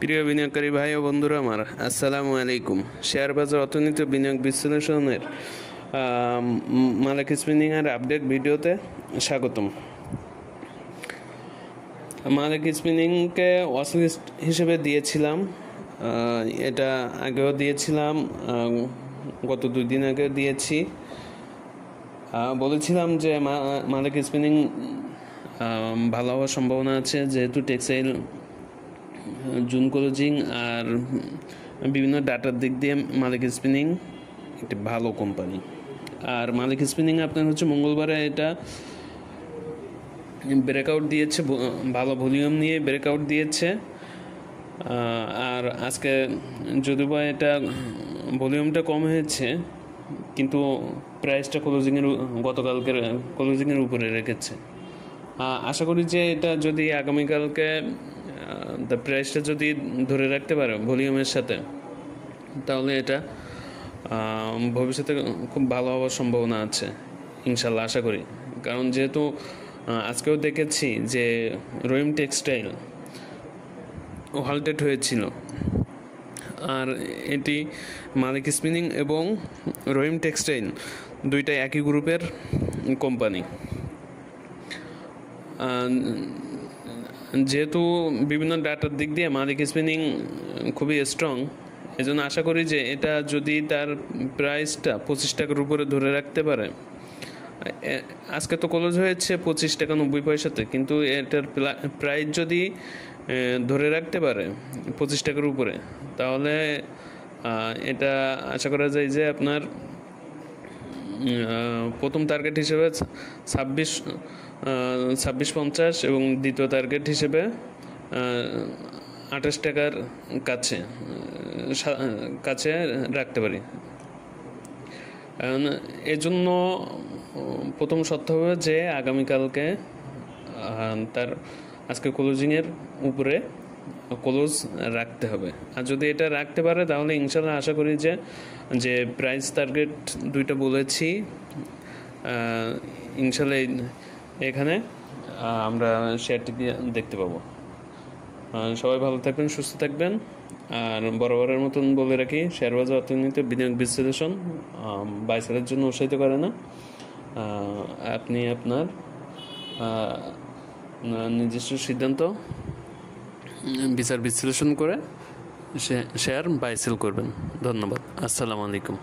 প্রিয় বিনিয়োগকারী ভাই ও বন্ধুরা আমার আসসালামু আলাইকুম। শেয়ার বাজার অর্থনীতি ও বিনিয়োগ বিশ্লেষণের মালিক স্পিনিংয়ের আপডেট ভিডিওতে স্বাগতম। মালিক স্পিনিংকে ওয়াচ লিস্ট হিসেবে দিয়েছিলাম, এটা আগেও দিয়েছিলাম, গত 2 দিন আগে দিয়েছি। বলেছিলাম যে মালিক স্পিনিং ভালো হওয়ার সম্ভাবনা আছে, যেহেতু টেক্সটাইল, জুন ক্লোজিং আর বিভিন্ন ডাটার দিক দিয়ে মালিক স্পিনিং একটি ভালো কোম্পানি। আর মালিক স্পিনিং আপনার মঙ্গলবারে এটা ব্রেকআউট দিয়েছে, ভালো ভলিউম নিয়ে ব্রেকআউট দিয়েছে। আর আজকে যদিও বা এটা ভলিউমটা কম হয়েছে, কিন্তু প্রাইসটা গতকালকের ক্লোজিংয়ের উপরে রেখেছে। আশা করি যে এটা যদি আগামীকালকে প্রাইসটা যদি ধরে রাখতে পারে ভলিউমের সাথে, তাহলে এটা ভবিষ্যতে খুব ভালো হওয়ার সম্ভাবনা আছে ইনশাল্লাহ, আশা করি। কারণ যেহেতু আজকেও দেখেছি যে রহিম টেক্সটাইল হাল্টেড হয়েছিল, আর এটি মালিক স্পিনিং এবং রহিম টেক্সটাইল দুইটাই একই গ্রুপের কোম্পানি। যেহেতু বিভিন্ন ডাটার দিক দিয়ে মালিক স্পিনিং খুবই স্ট্রং, এজন্য আশা করি যে এটা যদি তার প্রাইসটা 25 টাকার উপরে ধরে রাখতে পারে। আজকে তো ক্লোজ হয়েছে 25 টাকা 90 পয়সাতে, কিন্তু এটার প্রাইস যদি ধরে রাখতে পারে 25 টাকার উপরে, তাহলে এটা আশা করা যায় যে আপনার প্রথম টার্গেট হিসেবে 26.50 এবং দ্বিতীয় টার্গেট হিসেবে 28 টাকার কাছে রাখতে পারি। এজন্য প্রথম শর্ত হবে যে আগামীকালকে তার আজকে ক্লোজিংয়ের উপরে ক্লোজ রাখতে হবে। আর যদি এটা রাখতে পারে, তাহলে ইনশাল্লাহ আশা করি যে প্রাইস টার্গেট 2টা বলেছি, ইনশাল্লাহ এখানে আমরা শেয়ারটি দেখতে পাবো। সবাই ভালো থাকবেন, সুস্থ থাকবেন। আর বরাবরের মতন বলে রাখি, শেয়ার বাজার অর্থনীতি বিনিয়োগ বিশ্লেষণ বাই সেলের জন্য উৎসাহিত করে না। আপনি আপনার নিজস্ব সিদ্ধান্ত বিচার বিশ্লেষণ করে শেয়ার বাই সেল করবেন। ধন্যবাদ। আসসালামু আলাইকুম।